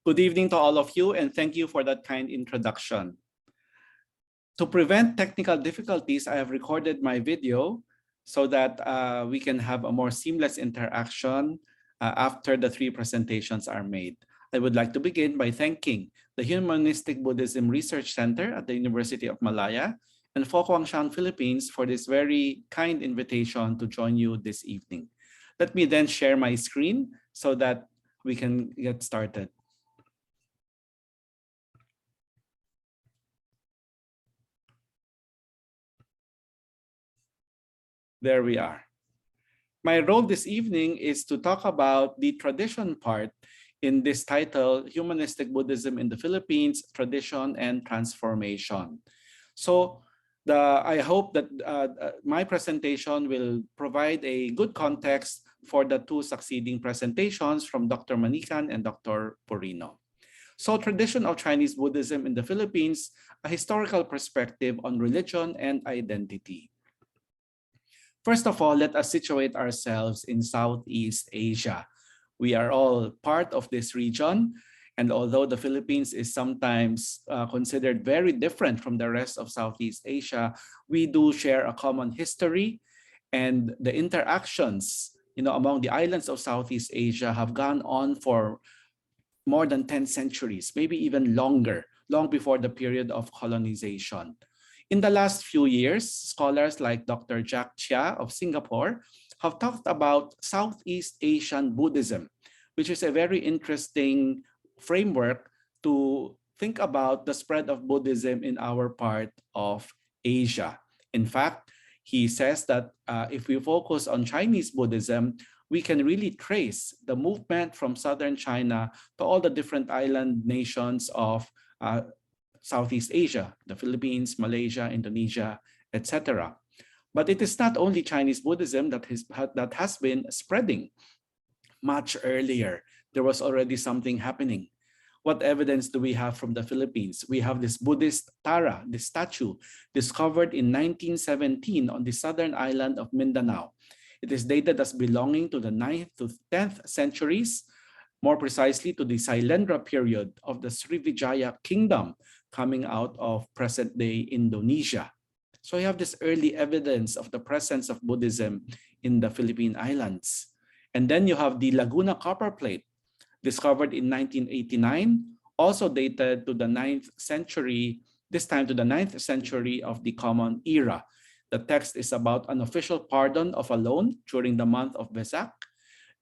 Good evening to all of you, and thank you for that kind introduction. To prevent technical difficulties, I have recorded my video so that we can have a more seamless interaction after the three presentations are made. I would like to begin by thanking the Humanistic Buddhism Research Center at the University of Malaya and Fo Guang Shan, Philippines for this very kind invitation to join you this evening. Let me then share my screen so that we can get started. There we are. My role this evening is to talk about the tradition part in this title, Humanistic Buddhism in the Philippines, Tradition and Transformation. So I hope that my presentation will provide a good context for the two succeeding presentations from Dr. Manikan and Dr. Porino. So, tradition of Chinese Buddhism in the Philippines, a historical perspective on religion and identity. First of all, let us situate ourselves in Southeast Asia. We are all part of this region, and although the Philippines is sometimes considered very different from the rest of Southeast Asia, we do share a common history, and the interactions among the islands of Southeast Asia have gone on for more than 10 centuries, maybe even longer, long before the period of colonization. In the last few years, scholars like Dr. Jack Chia of Singapore have talked about Southeast Asian Buddhism, which is a very interesting framework to think about the spread of Buddhism in our part of Asia. In fact, he says that if we focus on Chinese Buddhism, we can really trace the movement from southern China to all the different island nations of Southeast Asia, the Philippines, Malaysia, Indonesia, etc. But it is not only Chinese Buddhism that has been spreading. Much earlier, there was already something happening. What evidence do we have from the Philippines? We have this Buddhist Tara, this statue, discovered in 1917 on the southern island of Mindanao. It is dated as belonging to the 9th to 10th centuries, more precisely to the Sailendra period of the Srivijaya kingdom coming out of present-day Indonesia. So you have this early evidence of the presence of Buddhism in the Philippine Islands. And then you have the Laguna copper plate, discovered in 1989, also dated to the 9th century, this time to the 9th century of the Common Era. The text is about an official pardon of a loan during the month of Vesak,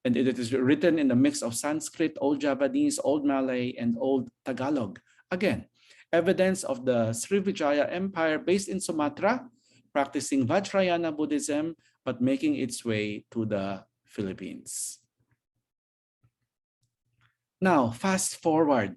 and it is written in a mix of Sanskrit, Old Javanese, Old Malay, and Old Tagalog. Again, evidence of the Srivijaya Empire based in Sumatra, practicing Vajrayana Buddhism, but making its way to the Philippines. Now, fast forward.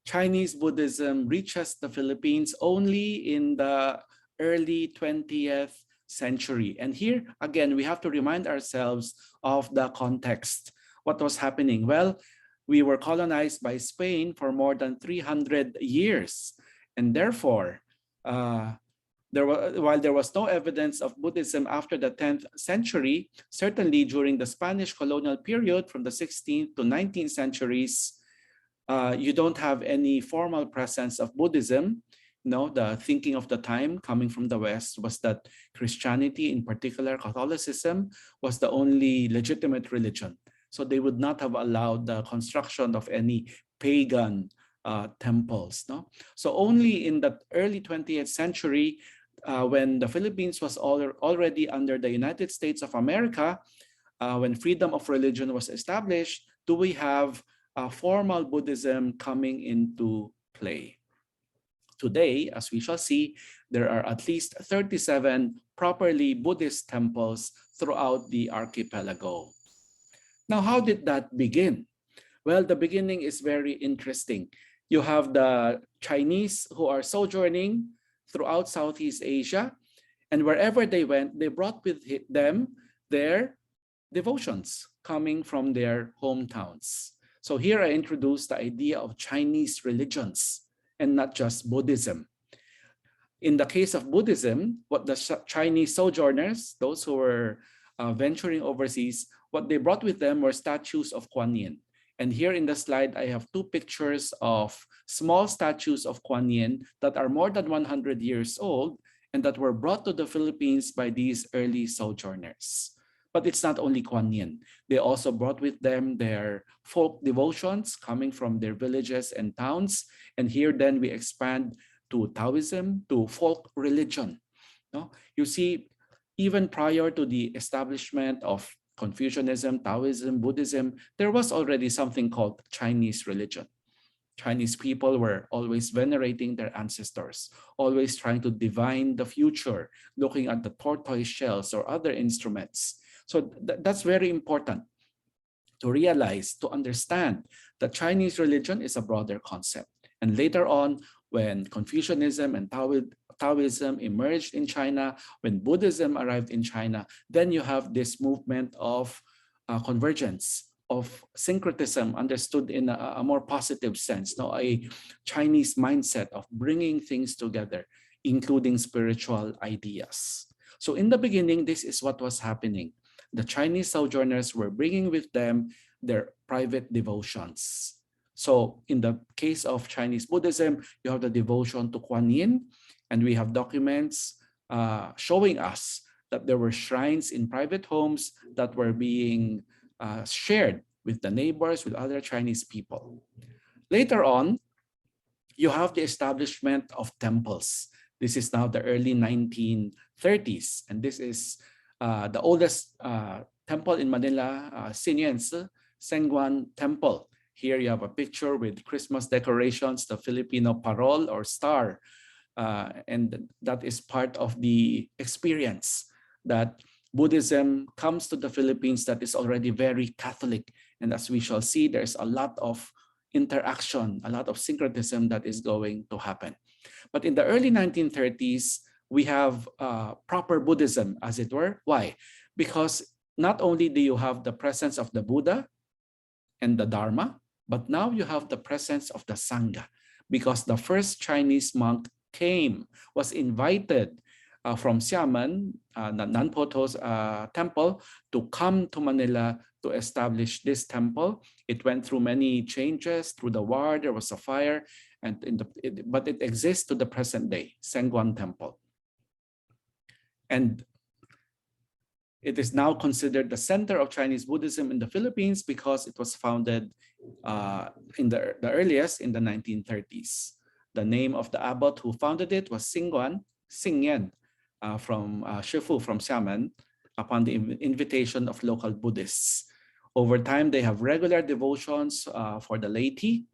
Chinese Buddhism reaches the Philippines only in the early 20th century. And here, again, we have to remind ourselves of the context. What was happening? Well, we were colonized by Spain for more than 300 years. And therefore, while there was no evidence of Buddhism after the 10th century, certainly during the Spanish colonial period from the 16th to 19th centuries, you don't have any formal presence of Buddhism. No, the thinking of the time coming from the West was that Christianity, in particular Catholicism, was the only legitimate religion. So they would not have allowed the construction of any pagan temples. No? So only in the early 20th century, when the Philippines was already under the United States of America, when freedom of religion was established, do we have formal Buddhism coming into play. Today, as we shall see, there are at least 37 properly Buddhist temples throughout the archipelago. Now, how did that begin? Well, the beginning is very interesting. You have the Chinese who are sojourning throughout Southeast Asia, and wherever they went, they brought with them their devotions coming from their hometowns. So here I introduce the idea of Chinese religions and not just Buddhism. In the case of Buddhism, what the Chinese sojourners, those who were venturing overseas, what they brought with them were statues of Guanyin. And here in the slide, I have two pictures of small statues of Guanyin that are more than 100 years old and that were brought to the Philippines by these early sojourners. But it's not only Guanyin. They also brought with them their folk devotions coming from their villages and towns. And here then we expand to Taoism, to folk religion. No? You see, even prior to the establishment of Confucianism, Taoism, Buddhism, there was already something called Chinese religion. Chinese people were always venerating their ancestors, always trying to divine the future, looking at the tortoise shells or other instruments. So that's very important to realize, to understand that Chinese religion is a broader concept. And later on, when Confucianism and Taoism emerged in China, when Buddhism arrived in China, then you have this movement of convergence, of syncretism, understood in a more positive sense, no? A Chinese mindset of bringing things together, including spiritual ideas. So in the beginning, this is what was happening. The Chinese sojourners were bringing with them their private devotions. So in the case of Chinese Buddhism, you have the devotion to Guanyin, and we have documents showing us that there were shrines in private homes that were being shared with the neighbors, with other Chinese people. Later on, you have the establishment of temples. This is now the early 1930s, and this is the oldest temple in Manila, Senguan Temple. Here you have a picture with Christmas decorations, the Filipino parol or star, and that is part of the experience that Buddhism comes to the Philippines that is already very Catholic. And as we shall see, there's a lot of interaction, a lot of syncretism that is going to happen. But in the early 1930s, we have proper Buddhism, as it were. Why? Because not only do you have the presence of the Buddha and the Dharma, but now you have the presence of the Sangha, because the first Chinese monk was invited from Xiamen, Nanpoto's temple, to come to Manila to establish this temple. It went through many changes. Through the war, there was a fire, but it exists to the present day, Senguan Temple. And it is now considered the center of Chinese Buddhism in the Philippines because it was founded in the earliest in the 1930s. The name of the abbot who founded it was Xingyan, from Shifu, from Xiamen, upon the invitation of local Buddhists. Over time, they have regular devotions for the laity.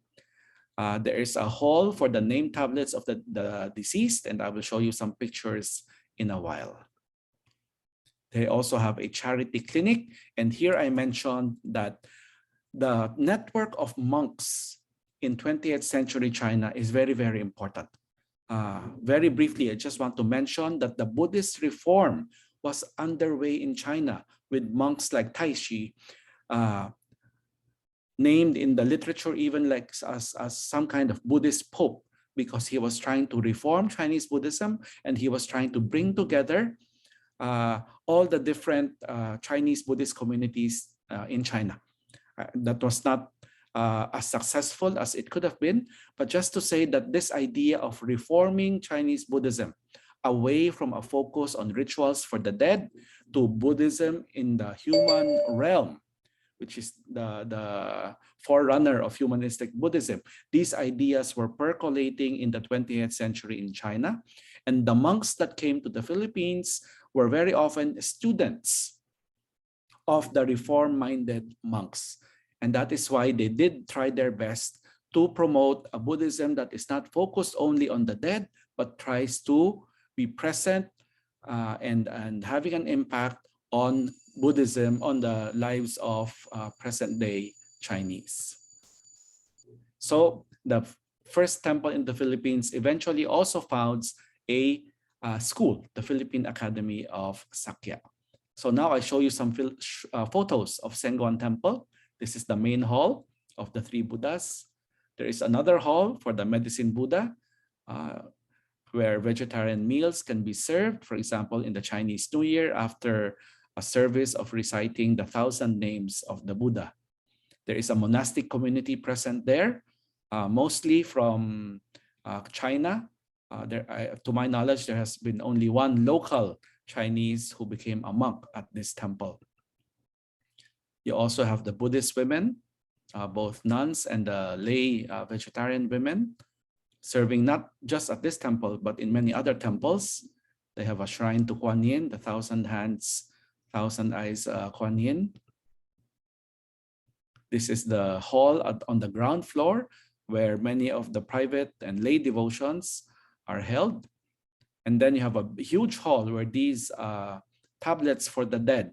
There is a hall for the name tablets of the deceased, and I will show you some pictures in a while. They also have a charity clinic, and here I mentioned that the network of monks in 20th century China is very, very important. Very briefly, I just want to mention that the Buddhist reform was underway in China with monks like Taishi, named in the literature even like as some kind of Buddhist pope, because he was trying to reform Chinese Buddhism and he was trying to bring together all the different Chinese Buddhist communities in China. That was not as successful as it could have been, but just to say that this idea of reforming Chinese Buddhism away from a focus on rituals for the dead to Buddhism in the human realm, which is the forerunner of humanistic Buddhism. These ideas were percolating in the 20th century in China, and the monks that came to the Philippines were very often students of the reform-minded monks. And that is why they did try their best to promote a Buddhism that is not focused only on the dead, but tries to be present and having an impact on Buddhism, on the lives of present-day Chinese. So the first temple in the Philippines eventually also founds a school, the Philippine Academy of Sakya. So now I show you some photos of Senguan Temple. This is the main hall of the three Buddhas. There is another hall for the medicine Buddha, where vegetarian meals can be served, for example, in the Chinese New Year after a service of reciting the 1,000 names of the Buddha. There is a monastic community present there, mostly from China. To my knowledge, there has been only one local Chinese who became a monk at this temple. You also have the Buddhist women, both nuns and the lay vegetarian women, serving not just at this temple, but in many other temples. They have a shrine to Guanyin, the thousand hands, thousand eyes Guanyin. This is the hall on the ground floor where many of the private and lay devotions are held. And then you have a huge hall where these tablets for the dead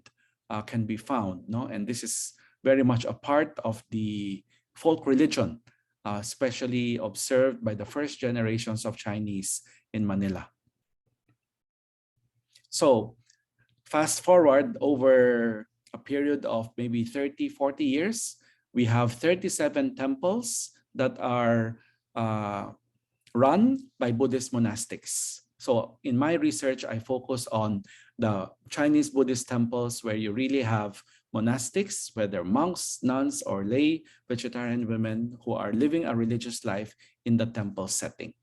can be found. No? And this is very much a part of the folk religion, especially observed by the first generations of Chinese in Manila. So fast forward over a period of maybe 30, 40 years, we have 37 temples that are run by Buddhist monastics. So in my research, I focus on the Chinese Buddhist temples where you really have monastics, whether monks, nuns, or lay vegetarian women who are living a religious life in the temple setting.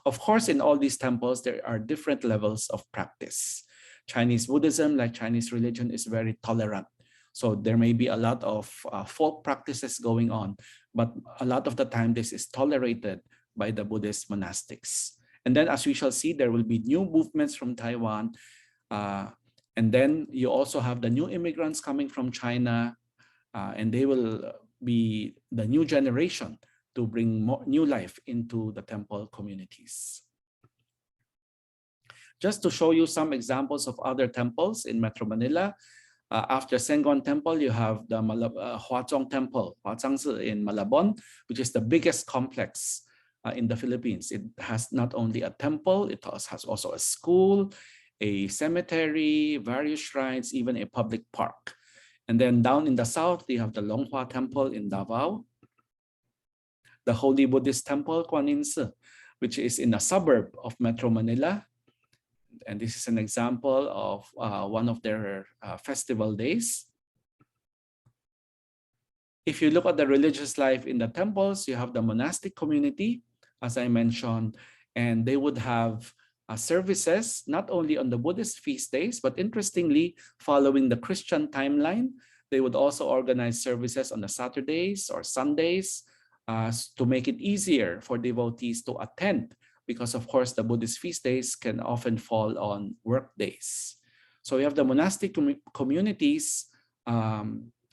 Of course, in all these temples, there are different levels of practice. Chinese Buddhism, like Chinese religion, is very tolerant. So there may be a lot of folk practices going on, but a lot of the time this is tolerated by the Buddhist monastics. And then as we shall see, there will be new movements from Taiwan. And then you also have the new immigrants coming from China, and they will be the new generation to bring more new life into the temple communities. Just to show you some examples of other temples in Metro Manila, after Sengon Temple, you have the Huazhong Temple, Huazhangzi in Malabon, which is the biggest complex in the Philippines. It has not only a temple, it has also a school, a cemetery, various shrines, even a public park. And then down in the south, you have the Longhua Temple in Davao, the Holy Buddhist Temple, Guanyin and Syncretism, which is in a suburb of Metro Manila. And this is an example of one of their festival days. If you look at the religious life in the temples, you have the monastic community, as I mentioned, and they would have services not only on the Buddhist feast days, but interestingly, following the Christian timeline, they would also organize services on the Saturdays or Sundays to make it easier for devotees to attend, because of course the Buddhist feast days can often fall on work days. So we have the monastic communities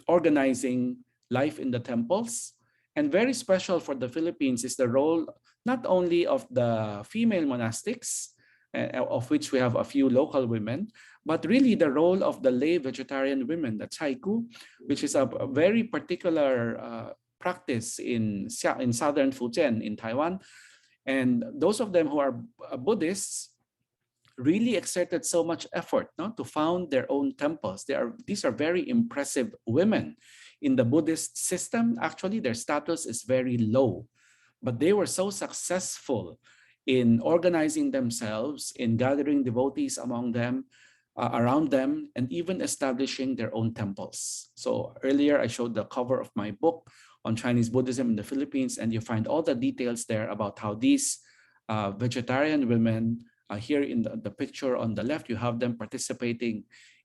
organizing life in the temples. And very special for the Philippines is the role not only of the female monastics, of which we have a few local women, but really the role of the lay vegetarian women, the Chaiku, which is a very particular practice in southern Fujian in Taiwan. And those of them who are Buddhists really exerted so much effort to found their own temples. These are very impressive women. In the Buddhist system, actually, their status is very low, but they were so successful in organizing themselves, in gathering devotees among them, around them, and even establishing their own temples. So earlier, I showed the cover of my book on Chinese Buddhism in the Philippines, and you find all the details there about how these vegetarian women, here in the picture on the left, you have them participating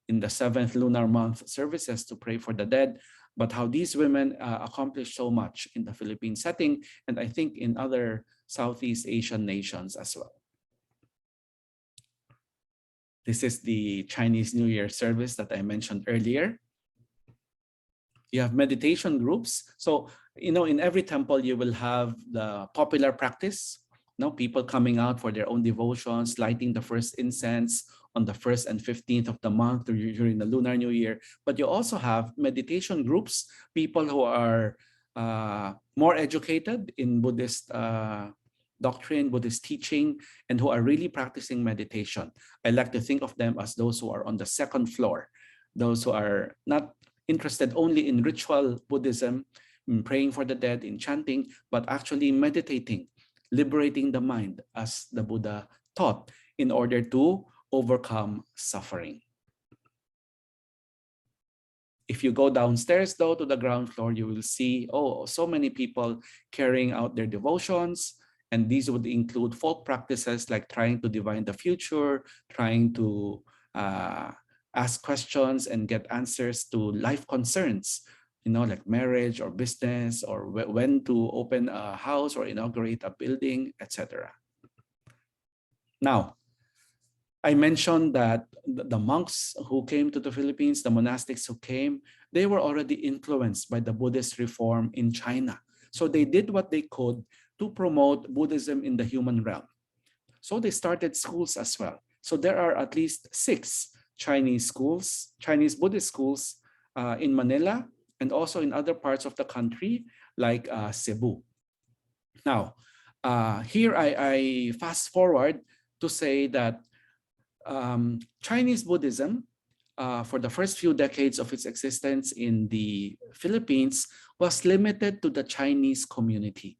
in the 7th lunar month services to pray for the dead, but how these women accomplished so much in the Philippine setting, and I think in other Southeast Asian nations as well. This is the Chinese New Year service that I mentioned earlier. You have meditation groups. So, in every temple, you will have the popular practice, people coming out for their own devotions, lighting the first incense on the 1st and 15th of the month during the Lunar New Year. But you also have meditation groups, people who are more educated in Buddhist doctrine, Buddhist teaching, and who are really practicing meditation. I like to think of them as those who are on the second floor, those who are not interested only in ritual Buddhism, in praying for the dead, in chanting, but actually meditating, liberating the mind as the Buddha taught in order to overcome suffering. If you go downstairs though to the ground floor, you will see, oh, so many people carrying out their devotions. And these would include folk practices like trying to divine the future, trying to ask questions and get answers to life concerns, like marriage or business, or when to open a house or inaugurate a building, etc. Now, I mentioned that the monks who came to the Philippines, the monastics who came, they were already influenced by the Buddhist reform in China. So they did what they could to promote Buddhism in the human realm. So they started schools as well. So there are at least 6 Chinese schools, Chinese Buddhist schools in Manila and also in other parts of the country like Cebu. Now, here I fast forward to say that Chinese Buddhism, for the first few decades of its existence in the Philippines, was limited to the Chinese community.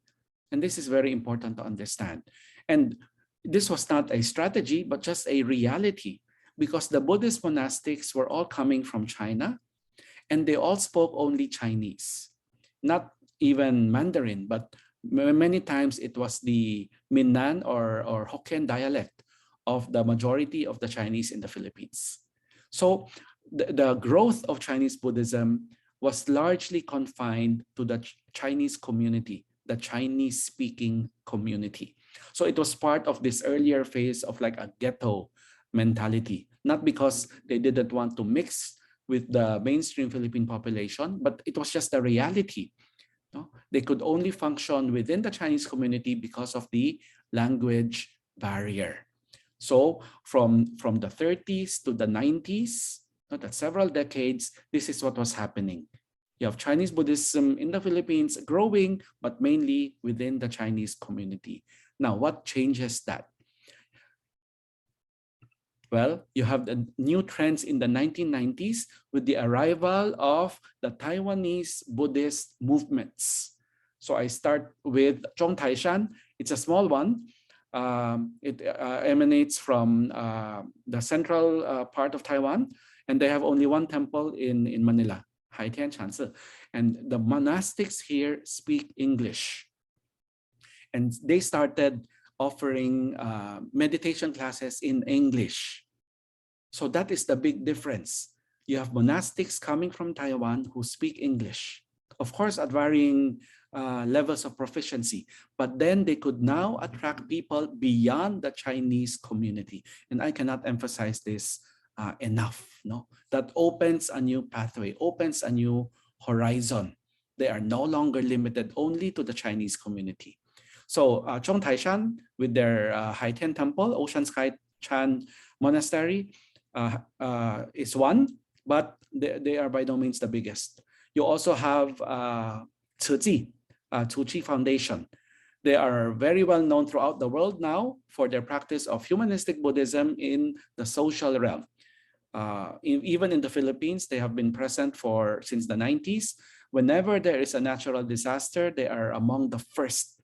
And this is very important to understand. And this was not a strategy, but just a reality, because the Buddhist monastics were all coming from China, and they all spoke only Chinese, not even Mandarin, but many times it was the Minnan or Hokkien dialect of the majority of the Chinese in the Philippines. So the growth of Chinese Buddhism was largely confined to the Chinese community, the Chinese-speaking community. So it was part of this earlier phase of like a ghetto mentality, not because they didn't want to mix with the mainstream Philippine population, but it was just a reality. They could only function within the Chinese community because of the language barrier. So from the 30s to the 90s, that's several decades, this is what was happening. You have Chinese Buddhism in the Philippines growing, but mainly within the Chinese community. Now, what changes that? Well, you have the new trends in the 1990s with the arrival of the Taiwanese Buddhist movements. So I start with Zhong Taishan. It's a small one. It emanates from the central part of Taiwan, and they have only one temple in Manila, Haitian Chansi. And the monastics here speak English. And they started offering meditation classes in English. So that is the big difference. You have monastics coming from Taiwan who speak English, of course, at varying levels of proficiency, but then they could now attract people beyond the Chinese community. And I cannot emphasize this enough. No? That opens a new pathway, opens a new horizon. They are no longer limited only to the Chinese community. So Zhong Taishan with their Haitian temple, Ocean Sky Chan Monastery, is one, but they are by no means the biggest. You also have Tzu Chi Foundation. They are very well known throughout the world now for their practice of humanistic Buddhism in the social realm. Even in the Philippines, they have been present since the 90s. Whenever there is a natural disaster, they are among the first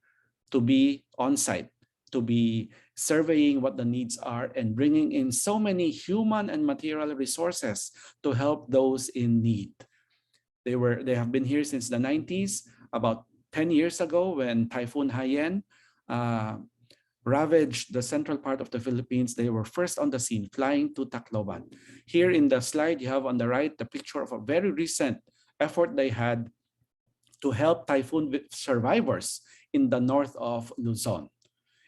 to be on site, to be surveying what the needs are and bringing in so many human and material resources to help those in need. They have been here since the 90s. About 10 years ago, when Typhoon Haiyan ravaged the central part of the Philippines, they were first on the scene, flying to Tacloban. Here in the slide, you have on the right the picture of a very recent effort they had to help typhoon survivors in the north of Luzon.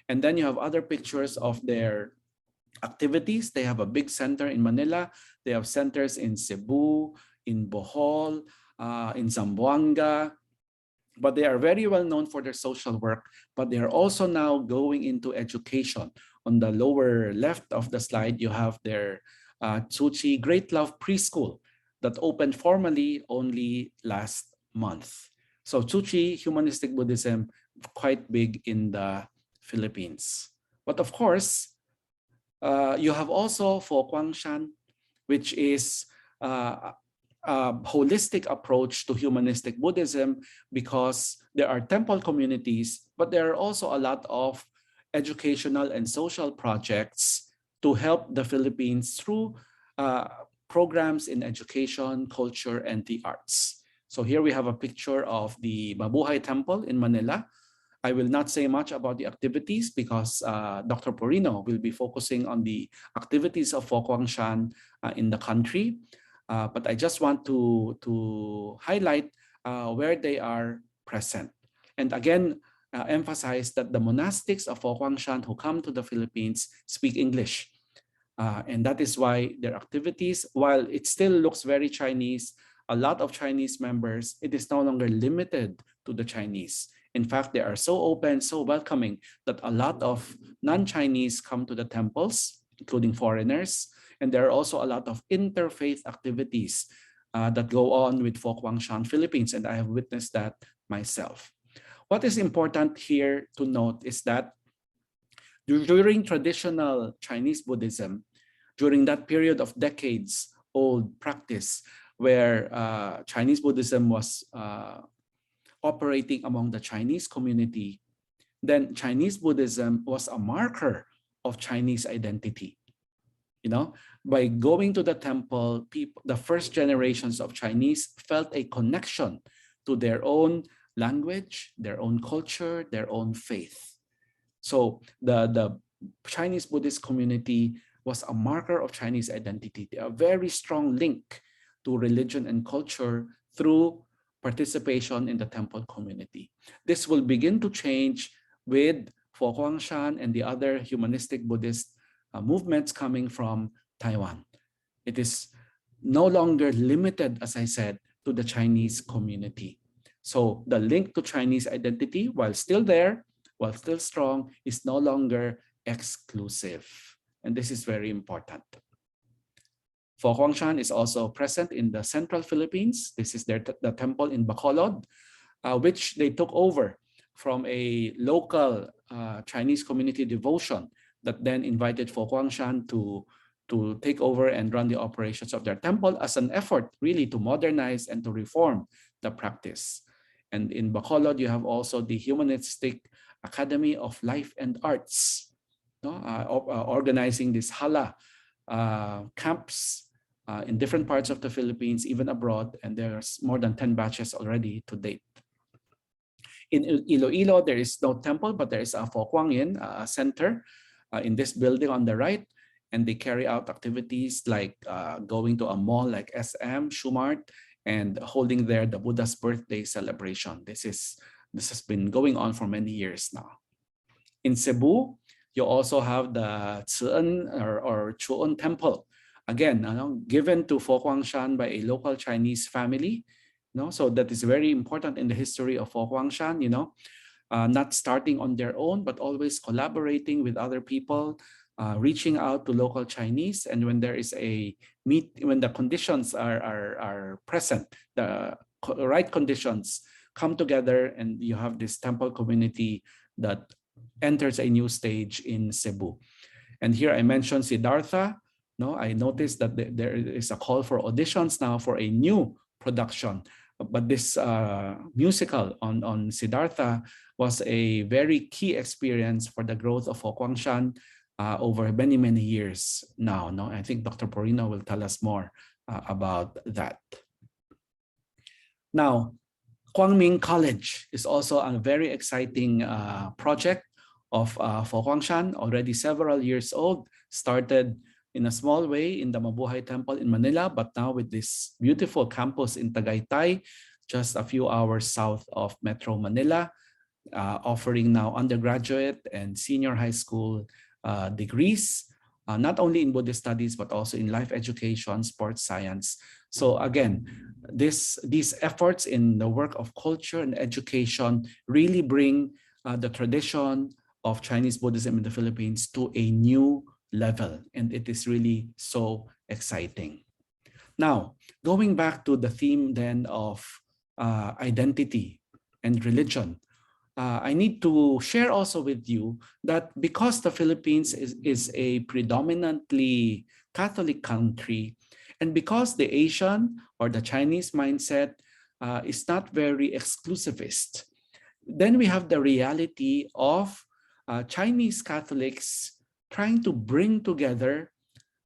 And then you have other pictures of their activities. They have a big center in Manila. They have centers in Cebu, in Bohol, in Zamboanga. But they are very well known for their social work, but they are also now going into education. On the lower left of the slide, you have their Tzu Chi Great Love Preschool that opened formally only last month. So Tzu Chi, Humanistic Buddhism, quite big in the Philippines. But of course, you have also Fo Guangshan, which is a holistic approach to humanistic Buddhism, because there are temple communities, but there are also a lot of educational and social projects to help the Philippines through programs in education, culture, and the arts. So here we have a picture of the Mabuhay Temple in Manila. I will not say much about the activities because Dr. Porino will be focusing on the activities of Fo Guangshan in the country. But I just want to highlight where they are present. And again, emphasize that the monastics of Fo Guangshan who come to the Philippines speak English. And that is why their activities, while it still looks very Chinese, a lot of Chinese members, it is no longer limited to the Chinese. In fact, they are so open, so welcoming that a lot of non-Chinese come to the temples, including foreigners. And there are also a lot of interfaith activities that go on with Fo Guangshan Philippines, and I have witnessed that myself. What is important here to note is that during traditional Chinese Buddhism, during that period of decades old practice where Chinese Buddhism was operating among the Chinese community, then Chinese Buddhism was a marker of Chinese identity. You know, by going to the temple, people, the first generations of Chinese felt a connection to their own language, their own culture, their own faith. So the Chinese Buddhist community was a marker of Chinese identity, a very strong link to religion and culture through participation in the temple community. This will begin to change with Fo Guangshan and the other humanistic Buddhist movements coming from Taiwan. It is no longer limited, as I said, to the Chinese community. So the link to Chinese identity, while still there, while still strong, is no longer exclusive. And this is very important. Fo Guangshan is also present in the central Philippines. This is the temple in Bacolod, which they took over from a local Chinese community devotion that then invited Fo Guangshan to take over and run the operations of their temple as an effort really to modernize and to reform the practice. And in Bacolod, you have also the Humanistic Academy of Life and Arts, organizing these hala camps in different parts of the Philippines, even abroad, and there's more than 10 batches already to date. In Iloilo, there is no temple, but there is a Fo Guanyin center in this building on the right, and they carry out activities like going to a mall like SM, Shumart, and holding there the Buddha's birthday celebration. This has been going on for many years now. In Cebu, you also have the Tsu'en or Chu'en Temple. Again, given to Fo Guangshan by a local Chinese family. So that is very important in the history of Fo Guangshan, not starting on their own, but always collaborating with other people, reaching out to local Chinese. And when there is when the conditions are present, the right conditions come together, and you have this temple community that enters a new stage in Cebu. And here I mentioned Siddhartha. I noticed that there is a call for auditions now for a new production. But this musical on Siddhartha was a very key experience for the growth of Fo Guangshan over many, many years now. I think Dr. Porino will tell us more about that. Now, Kwangming College is also a very exciting project of Fo Guangshan, already several years old, started in a small way in the Mabuhay Temple in Manila, but now with this beautiful campus in Tagaytay, just a few hours south of Metro Manila, offering now undergraduate and senior high school degrees, not only in Buddhist studies, but also in life education, sports science. So again, these efforts in the work of culture and education really bring the tradition of Chinese Buddhism in the Philippines to a new level, and it is really so exciting. Now, going back to the theme then of identity and religion, I need to share also with you that because the Philippines is a predominantly Catholic country, and because the Asian or the Chinese mindset is not very exclusivist, then we have the reality of Chinese Catholics trying to bring together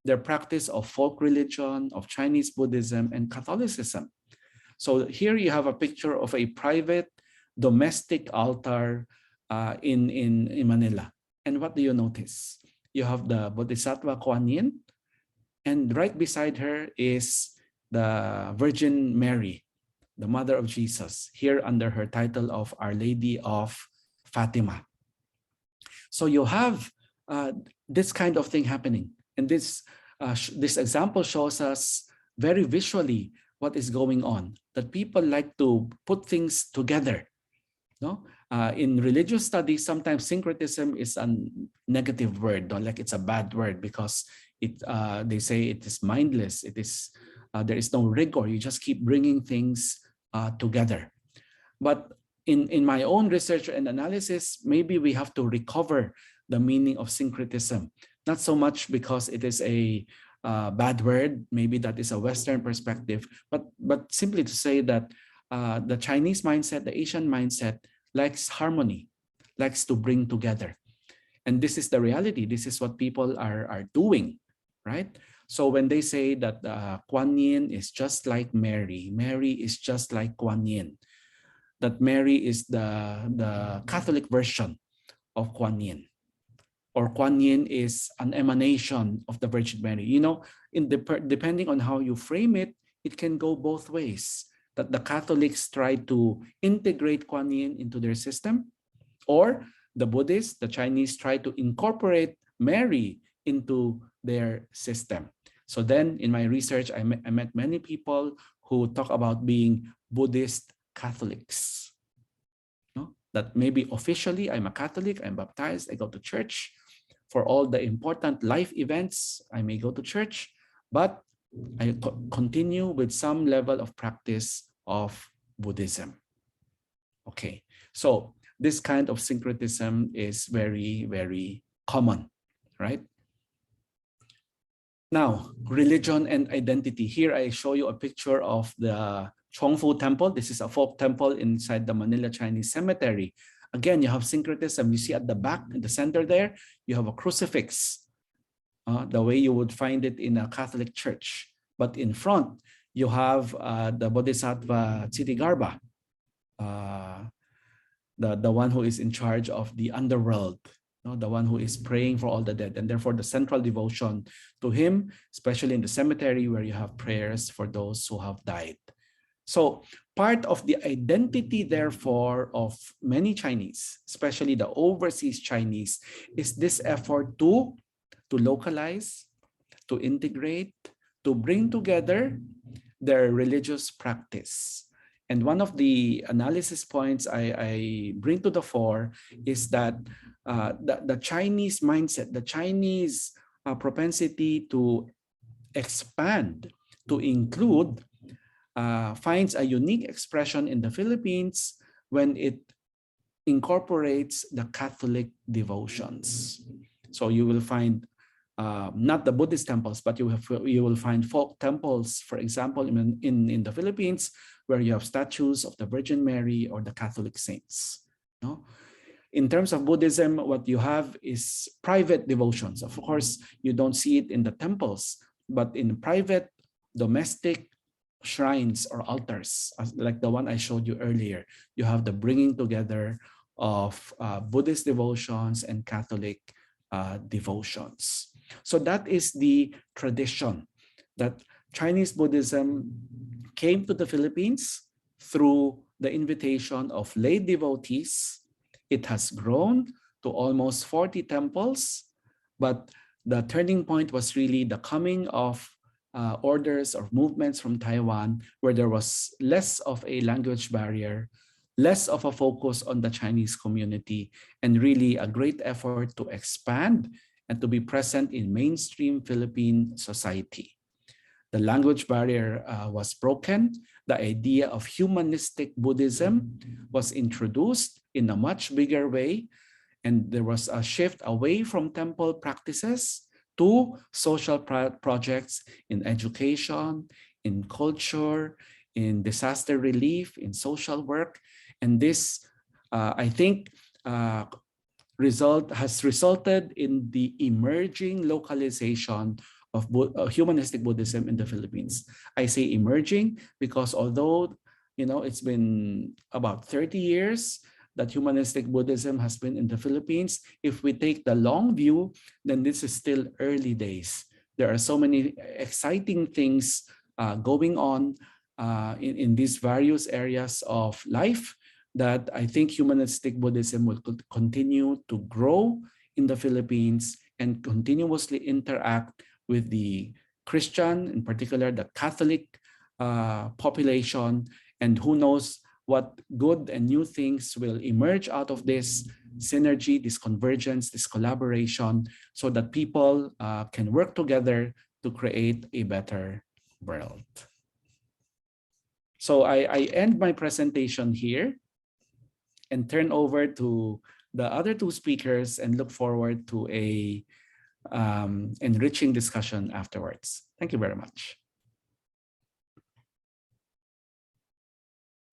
their practice of folk religion, of Chinese Buddhism, and Catholicism. So here you have a picture of a private domestic altar in Manila. And what do you notice? You have the Bodhisattva Guanyin, and right beside her is the Virgin Mary, the mother of Jesus, here under her title of Our Lady of Fatima. So you have this kind of thing happening. And this example shows us very visually what is going on, that people like to put things together. No? In religious studies, sometimes syncretism is a negative word, or like it's a bad word, because they say it is mindless. It is there is no rigor. You just keep bringing things together. But in my own research and analysis, maybe we have to recover the meaning of syncretism. Not so much because it is a bad word, maybe that is a Western perspective, but simply to say that the Chinese mindset, the Asian mindset likes harmony, likes to bring together. And this is the reality. This is what people are doing, right? So when they say that Guanyin is just like Mary, Mary is just like Guanyin, that Mary is the Catholic version of Guanyin, or Guanyin is an emanation of the Virgin Mary. You know, depending on how you frame it, it can go both ways. That the Catholics try to integrate Guanyin into their system, or the Buddhists, the Chinese, try to incorporate Mary into their system. So then in my research, I met many people who talk about being Buddhist Catholics. No? That maybe officially I'm a Catholic, I'm baptized, I go to church. For all the important life events, I may go to church, but I continue with some level of practice of Buddhism. Okay, so this kind of syncretism is very, very common, right? Now, religion and identity. Here I show you a picture of the Chongfu Temple. This is a folk temple inside the Manila Chinese Cemetery. Again, you have syncretism. You see at the back, in the center there, you have a crucifix, the way you would find it in a Catholic church. But in front, you have the Bodhisattva Tsitigarbha, the one who is in charge of the underworld, the one who is praying for all the dead, and therefore the central devotion to him, especially in the cemetery where you have prayers for those who have died. So part of the identity, therefore, of many Chinese, especially the overseas Chinese, is this effort to localize, to integrate, to bring together their religious practice. And one of the analysis points I bring to the fore is that the Chinese mindset, the Chinese propensity to expand, to include, finds a unique expression in the Philippines when it incorporates the Catholic devotions. So you will find not the Buddhist temples, but you will find folk temples, for example, in the Philippines, where you have statues of the Virgin Mary or the Catholic saints. No? In terms of Buddhism, what you have is private devotions. Of course, you don't see it in the temples, but in private domestic shrines or altars, like the one I showed you earlier, you have the bringing together of Buddhist devotions and Catholic devotions. So that is the tradition, that Chinese Buddhism came to the Philippines through the invitation of lay devotees. It has grown to almost 40 temples, but the turning point was really the coming of orders or movements from Taiwan, where there was less of a language barrier, less of a focus on the Chinese community, and really a great effort to expand and to be present in mainstream Philippine society. The language barrier was broken. The idea of humanistic Buddhism was introduced in a much bigger way, and there was a shift away from temple practices to social projects in education, in culture, in disaster relief, in social work. And this, I think, has resulted in the emerging localization of humanistic Buddhism in the Philippines. I say emerging because although it's been about 30 years that humanistic Buddhism has been in the Philippines, if we take the long view, then this is still early days. There are so many exciting things going on in these various areas of life that I think humanistic Buddhism will continue to grow in the Philippines and continuously interact with the Christian, in particular the Catholic population, and who knows what good and new things will emerge out of this synergy, this convergence, this collaboration, so that people can work together to create a better world. So I end my presentation here and turn over to the other two speakers and look forward to a enriching discussion afterwards. Thank you very much.